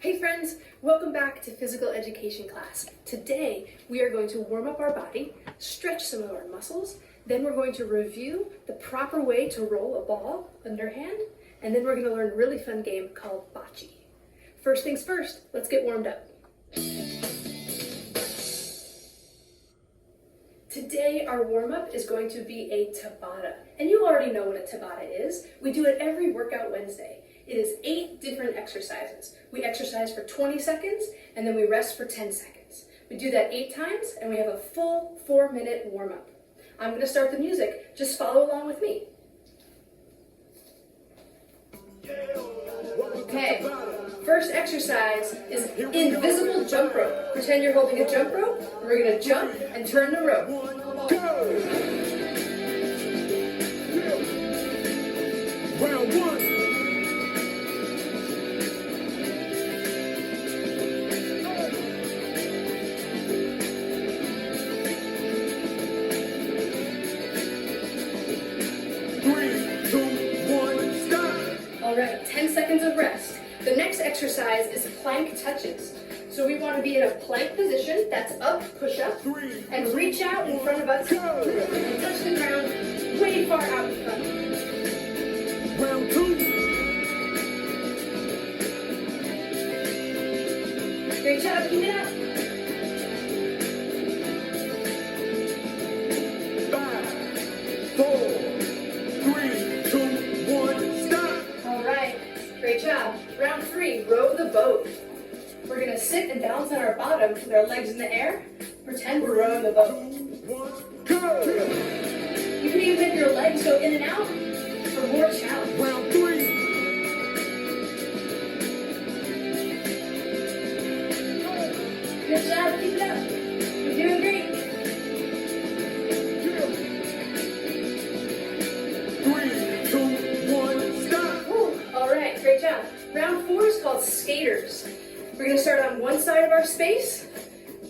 Hey friends, welcome back to physical education class. Today we are going to warm up our body, stretch some of our muscles, then we're going to review the proper way to roll a ball underhand, and then we're going to learn a really fun game called Bocce. First things first, let's get warmed up. Today our warm-up is going to be a Tabata, and you already know what a Tabata is. We do it every workout Wednesday. It is 8 different exercises. We exercise for 20 seconds and then we rest for 10 seconds. We do that 8 times and we have a full 4-minute warm-up. I'm going to start the music. Just follow along with me. Okay, first exercise is invisible jump rope. Pretend you're holding a jump rope and we're going to jump and turn the rope. Round 1. All right, 10 seconds of rest. The next exercise is plank touches. So we want to be in a plank position, that's up, push up, and reach out in front of us and touch the ground way far out in front. Round 2. Great job, keep it up. 5, 4, 3, 2, 1, stop. All right, great job. Round 3, row the boat. We're gonna sit and balance on our bottom with our legs in the air. Pretend we're rowing the boat. 2, 1, go. You can even make your legs go in and out for more challenge. Round 3. Good job, keep it up. You're doing great. 3, 2, 1, stop. Woo. All right, great job. Round 4 is called skaters. We're gonna start on one side of our space.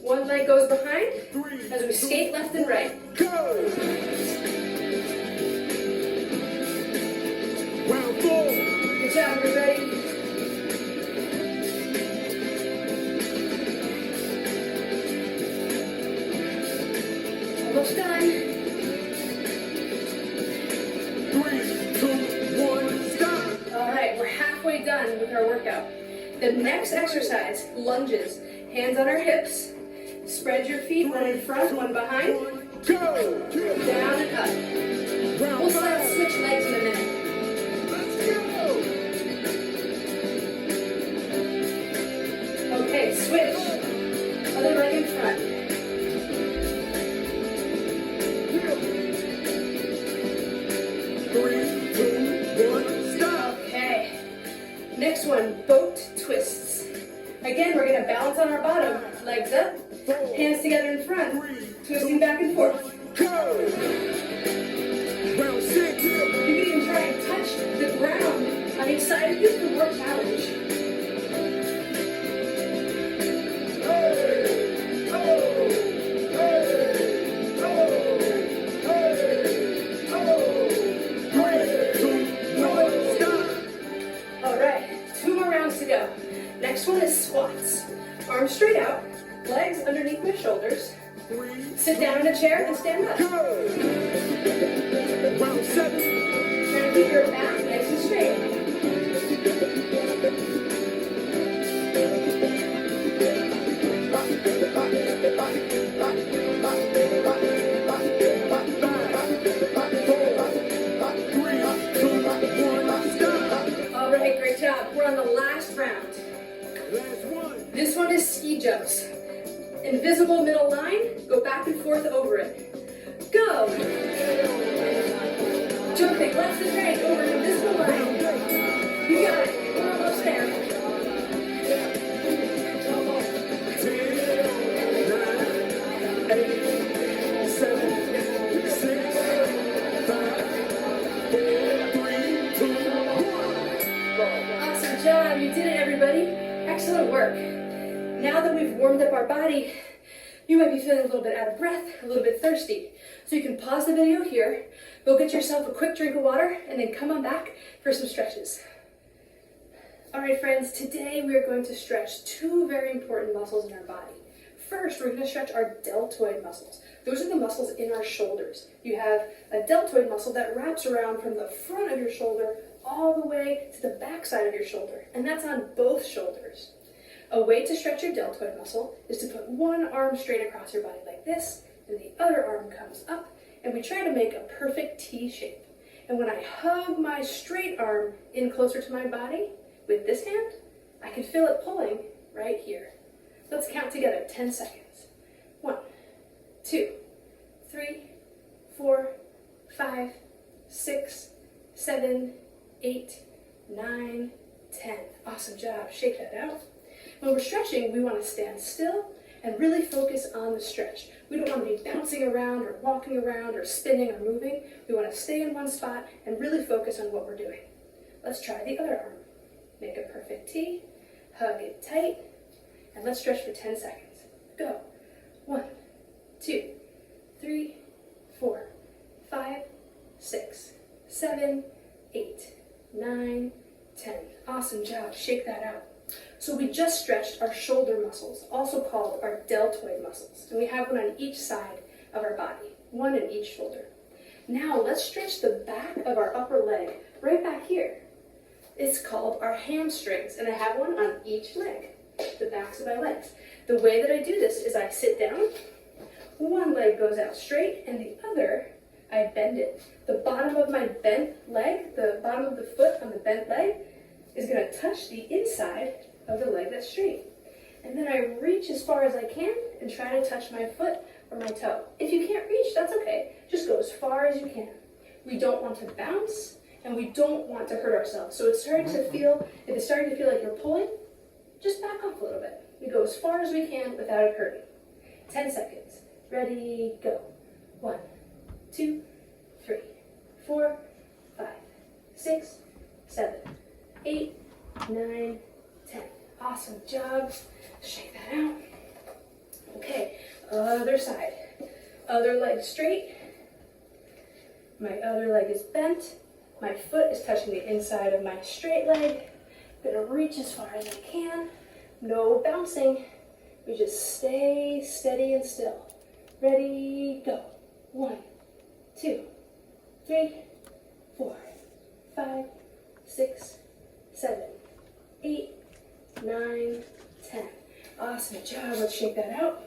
One leg goes behind as we skate left and right. Go. Round 4. Good job, we're ready. Almost done. 3, 2, 1, stop. All right, we're halfway done with our workout. The next exercise, lunges. Hands on our hips. Spread your feet, one in front, one behind. Go. Down and up. We'll switch legs in a minute. Okay, switch. Other leg in front. Okay. Next one, boat twists. Again, we're going to balance on our bottom. Legs up, hands together in front, twisting back and forth. Round 6. You can even try and touch the ground on each side of you for more challenge. All right, 2 more rounds to go. Next one is squats. Arms straight out, legs underneath my shoulders. Sit down in a chair and stand up. Round 7. Try to keep your back nice and straight. All right, great job. We're on the last round. This one is ski jumps. Invisible middle line, go back and forth over it. Go! Jumping left and right over an invisible line. You got it. We're almost there. 10, 9, 8, 7, 6, 5, 4, 3, 2, 1. Awesome job. You did it, everybody. Excellent work. Now that we've warmed up our body, you might be feeling a little bit out of breath, a little bit thirsty. So you can pause the video here, go get yourself a quick drink of water, and then come on back for some stretches. All right, friends, today we are going to stretch two very important muscles in our body. First, we're going to stretch our deltoid muscles. Those are the muscles in our shoulders. You have a deltoid muscle that wraps around from the front of your shoulder all the way to the back side of your shoulder, and that's on both shoulders. A way to stretch your deltoid muscle is to put one arm straight across your body like this, and the other arm comes up, and we try to make a perfect T shape. And when I hug my straight arm in closer to my body with this hand, I can feel it pulling right here. Let's count together 10 seconds. 1, 2, 3, 4, 5, 6, 7, 8, 9, 10. Awesome job. Shake that out. When we're stretching, we want to stand still and really focus on the stretch. We don't want to be bouncing around or walking around or spinning or moving. We want to stay in one spot and really focus on what we're doing. Let's try the other arm. Make a perfect T, hug it tight, and let's stretch for 10 seconds. Go. 1, 2, 3, 4, 5, 6, 7, 8, 9, 10. Awesome job. Shake that out. So we just stretched our shoulder muscles, also called our deltoid muscles, and we have one on each side of our body, one in each shoulder. Now let's stretch the back of our upper leg, right back here. It's called our hamstrings, and I have one on each leg, the backs of my legs. The way that I do this is I sit down, one leg goes out straight, and the other, I bend it. The bottom of my bent leg, the bottom of the foot on the bent leg, is going to touch the inside of the leg that's straight. And then I reach as far as I can and try to touch my foot or my toe. If you can't reach, that's okay. Just go as far as you can. We don't want to bounce, and we don't want to hurt ourselves. So if it's starting to feel like you're pulling, just back off a little bit. We go as far as we can without it hurting. 10 seconds. Ready, go. 1, 2, 3, 4, 5, 6, 7, 8, 9, 10. Awesome job. Shake that out. Okay, other side. Other leg straight. My other leg is bent. My foot is touching the inside of my straight leg. I'm gonna reach as far as I can. No bouncing. We just stay steady and still. Ready, go. 1, 2, 3, 4, 5, 6, 7, 8, 9, 10. Awesome job. Let's shake that out.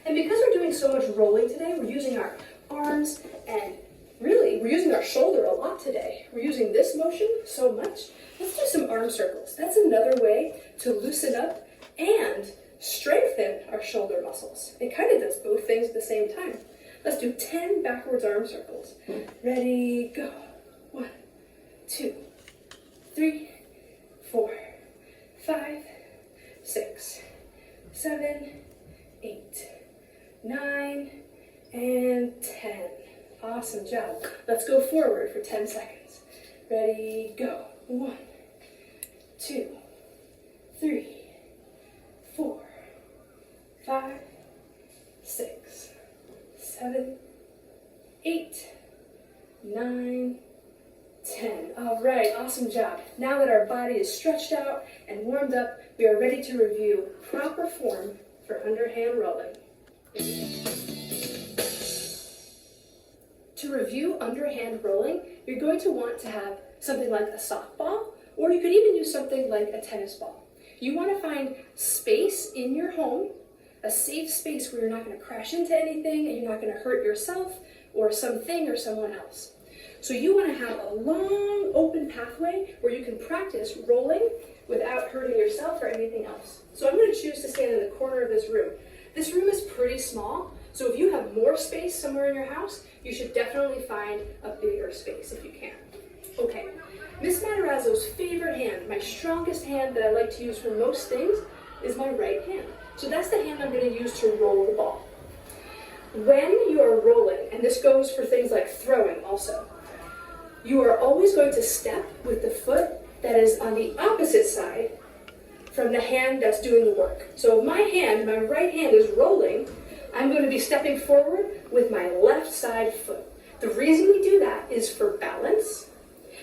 And because we're doing so much rolling today, we're using our arms and really, we're using our shoulder a lot today. We're using this motion so much. Let's do some arm circles. That's another way to loosen up and strengthen our shoulder muscles. It kind of does both things at the same time. Let's do 10 backwards arm circles. Ready, go. 1, 2, 3, 4, 5, 6, 7, 8, 9, and 10. Awesome job. Let's go forward for 10 seconds. Ready, go. 1, 2, 3, 4, 5, 6, 7, 8, 9, 10. All right, awesome job. Now that our body is stretched out and warmed up, we are ready to review proper form for underhand rolling. To review underhand rolling, you're going to want to have something like a softball, or you could even use something like a tennis ball. You want to find space in your home, a safe space where you're not going to crash into anything and you're not going to hurt yourself or something or someone else. So you want to have a long open pathway where you can practice rolling without hurting yourself or anything else. So I'm going to choose to stand in the corner of this room. This room is pretty small, so if you have more space somewhere in your house, you should definitely find a bigger space if you can. Okay, Miss Matarazzo's favorite hand, my strongest hand that I like to use for most things, is my right hand. So that's the hand I'm going to use to roll the ball. When you are rolling, and this goes for things like throwing also, you are always going to step with the foot that is on the opposite side from the hand that's doing the work. So if my right hand is rolling, I'm going to be stepping forward with my left side foot. The reason we do that is for balance.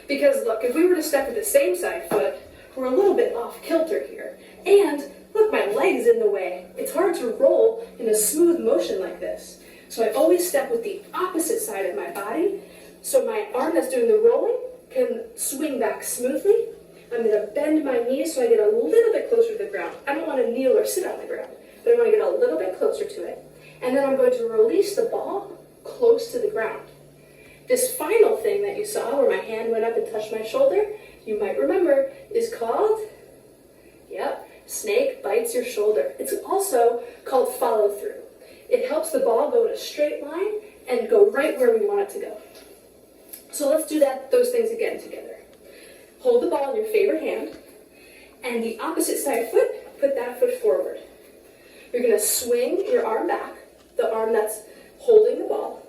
Because look, if we were to step with the same side foot, we're a little bit off kilter here. And look, my leg's in the way. It's hard to roll in a smooth motion like this. So I always step with the opposite side of my body, so my arm that's doing the rolling can swing back smoothly. I'm going to bend my knees so I get a little bit closer to the ground. I don't want to kneel or sit on the ground, but I want to get a little bit closer to it. And then I'm going to release the ball close to the ground. This final thing that you saw where my hand went up and touched my shoulder, you might remember, is called, snake bites your shoulder. It's also called follow through. It helps the ball go in a straight line and go right where we want it to go. So let's do those things again together. Hold the ball in your favorite hand, and the opposite side foot, put that foot forward. You're going to swing your arm back, the arm that's holding the ball.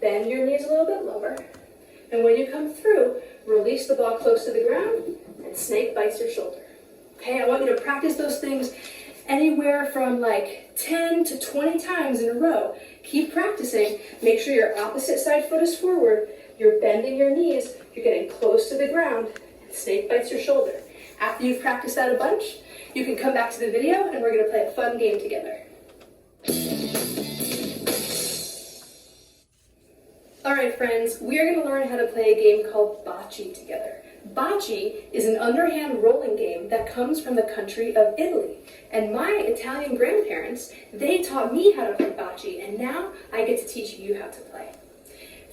Bend your knees a little bit lower, and when you come through, release the ball close to the ground, and snake bites your shoulder. Okay, I want you to practice those things anywhere from like 10 to 20 times in a row. Keep practicing. Make sure your opposite side foot is forward. You're bending your knees. You're getting close to the ground. And snake bites your shoulder. After you've practiced that a bunch, you can come back to the video and we're going to play a fun game together. Alright friends, we are going to learn how to play a game called Bocce together. Bocce is an underhand rolling game that comes from the country of Italy. And my Italian grandparents, they taught me how to play Bocce, and now I get to teach you how to play.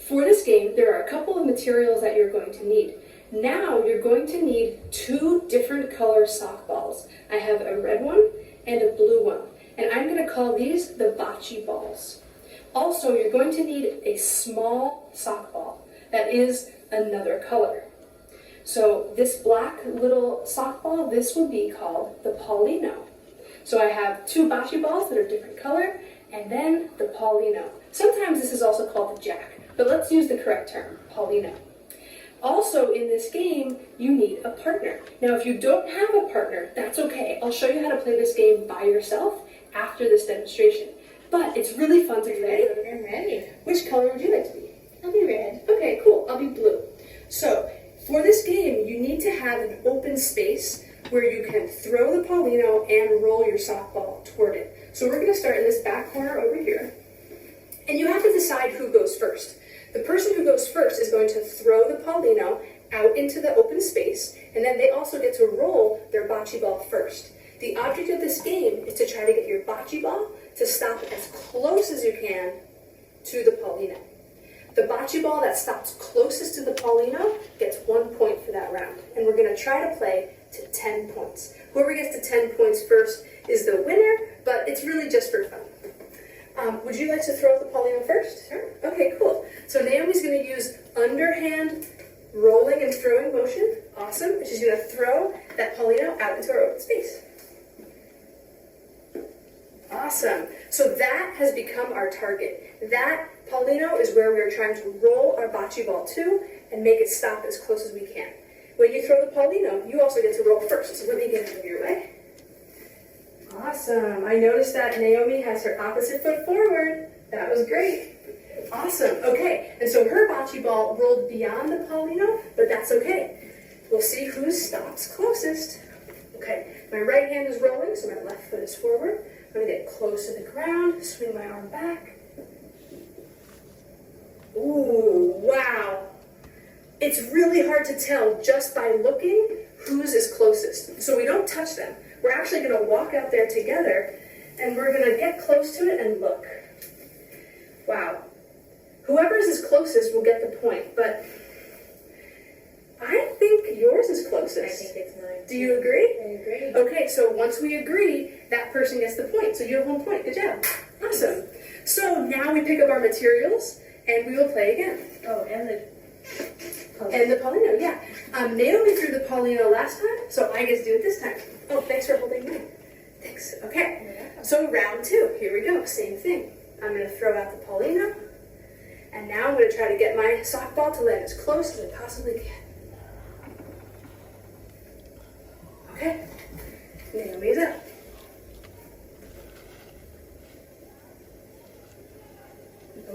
For this game, there are a couple of materials that you're going to need. Now you're going to need 2 different color sock balls. I have a red one and a blue one, and I'm going to call these the Bocce balls. Also, you're going to need a small sock ball that is another color. So this black little sock ball, this will be called the Paulino. So I have 2 Bocce balls that are different color, and then the Paulino. Sometimes this is also called the Jack, but let's use the correct term, Paulino. Also in this game, you need a partner. Now if you don't have a partner, that's okay. I'll show you how to play this game by yourself after this demonstration. But it's really fun to play. I'm ready. Which color would you like to be? I'll be red. Okay, cool. I'll be blue. So, for this game, you need to have an open space where you can throw the Paulino and roll your softball toward it. So we're going to start in this back corner over here. And you have to decide who goes first. The person who goes first is going to throw the Paulino out into the open space, and then they also get to roll their bocce ball first. The object of this game is to try to get your bocce ball to stop as close as you can to the Paulino. The bocce ball that stops closest to the Paulino gets 1 point for that round. And we're going to try to play to 10 points. Whoever gets to 10 points first is the winner, but it's really just for fun. Would you like to throw the Paulino first? Sure. Okay, cool. So Naomi's going to use underhand rolling and throwing motion. Awesome. And she's going to throw that Paulino out into our open space. Awesome. So that has become our target. That Paulino is where we're trying to roll our bocce ball to and make it stop as close as we can. When you throw the Paulino, you also get to roll first. So let me get out of your way. Awesome. I noticed that Naomi has her opposite foot forward. That was great. Awesome. Okay. And so her bocce ball rolled beyond the Paulino, but that's okay. We'll see who stops closest. Okay. My right hand is rolling, so my left foot is forward. I'm going to get close to the ground, swing my arm back. Ooh, wow. It's really hard to tell just by looking whose is closest. So we don't touch them. We're actually going to walk out there together, and we're going to get close to it and look. Wow. Whoever's is closest will get the point, but I think yours is closest. I think it's mine. Do you agree? I agree. Okay, so once we agree, that person gets the point. So you have 1 point. Good job. Awesome. So now we pick up our materials, and we will play again. Oh, and the And the Paulino, yeah. Naomi threw the Paulino last time, so I get to do it this time. Oh, thanks for holding mine. Thanks. Okay. So round 2. Here we go. Same thing. I'm going to throw out the Paulino, and now I'm going to try to get my softball to land as close as I possibly can. Okay. Naomi's up.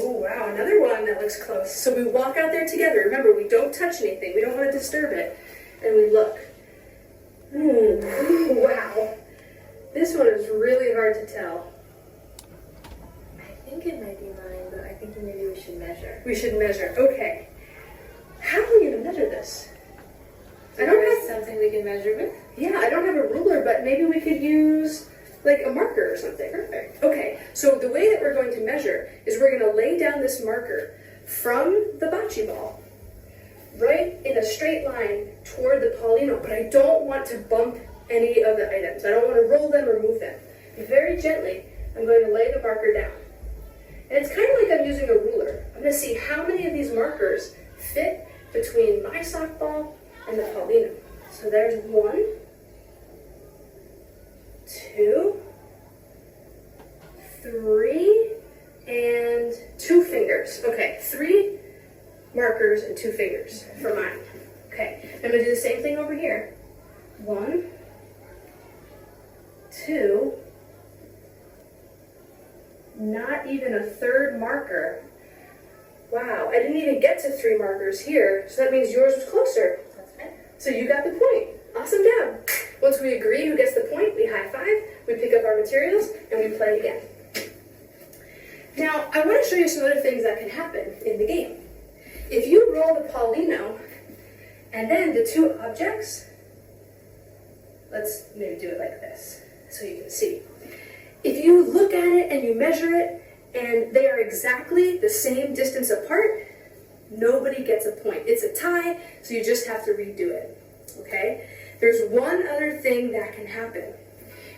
Oh, wow, another one that looks close. So we walk out there together. Remember, we don't touch anything. We don't want to disturb it. And we look. Wow. This one is really hard to tell. I think it might be mine, but I think maybe we should measure. We should measure. Okay. How are we going to measure this? I don't There have is something we can measure with. Yeah, I don't have a ruler, but maybe we could use like a marker or something. Perfect. Okay, so the way that we're going to measure is we're going to lay down this marker from the bocce ball right in a straight line toward the Paulino, but I don't want to bump any of the items. I don't want to roll them or move them. Very gently, I'm going to lay the marker down. And it's kind of like I'm using a ruler. I'm going to see how many of these markers fit between my softball and the Paulino. So there's 1, 2, 3, and 2 fingers. Okay, 3 markers and 2 fingers for mine. Okay, I'm gonna do the same thing over here. 1, 2, not even a 3rd marker. Wow, I didn't even get to 3 markers here, so that means yours was closer. That's right. So you got the point. Awesome job. Once we agree who gets the point, we high five, we pick up our materials, and we play again. Now, I want to show you some other things that can happen in the game. If you roll the Paulino, and then the 2 objects, let's maybe do it like this, so you can see. If you look at it and you measure it, and they are exactly the same distance apart, nobody gets a point. It's a tie, so you just have to redo it, okay? There's one other thing that can happen.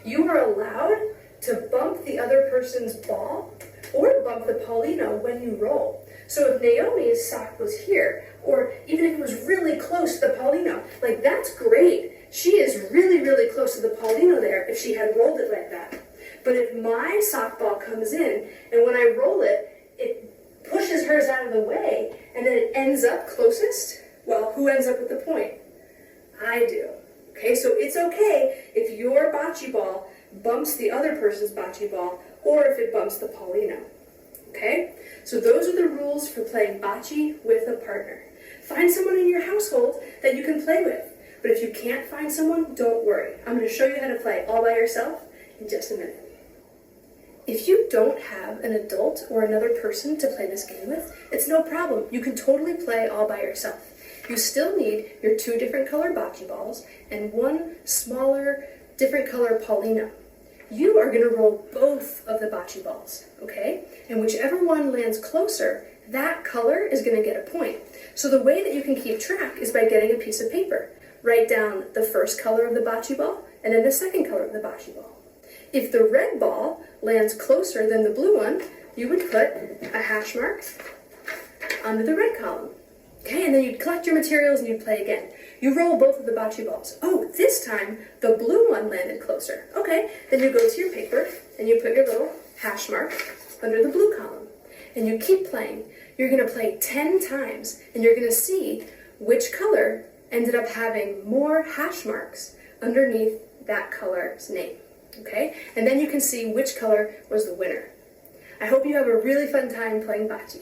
You are allowed to bump the other person's ball or bump the Paulino when you roll. So if Naomi's sock was here, or even if it was really close to the Paulino, like that's great. She is really, really close to the Paulino there if she had rolled it like that. But if my softball comes in, and when I roll it, it pushes hers out of the way, and then it ends up closest, well, who ends up with the point? I do. Okay, so it's okay if your bocce ball bumps the other person's bocce ball, or if it bumps the Paulino. Okay? So those are the rules for playing bocce with a partner. Find someone in your household that you can play with. But if you can't find someone, don't worry. I'm going to show you how to play all by yourself in just a minute. If you don't have an adult or another person to play this game with, it's no problem. You can totally play all by yourself. You still need your 2 different color bocce balls and 1 smaller, different color Paulino. You are going to roll both of the bocce balls, okay? And whichever one lands closer, that color is going to get a point. So the way that you can keep track is by getting a piece of paper. Write down the first color of the bocce ball and then the second color of the bocce ball. If the red ball lands closer than the blue one, you would put a hash mark under the red column. Okay, and then you'd collect your materials and you'd play again. You roll both of the bocce balls. Oh, this time the blue one landed closer. Okay, then you go to your paper and you put your little hash mark under the blue column. And you keep playing. You're going to play 10 times and you're going to see which color ended up having more hash marks underneath that color's name. Okay, and then you can see which color was the winner. I hope you have a really fun time playing bocce.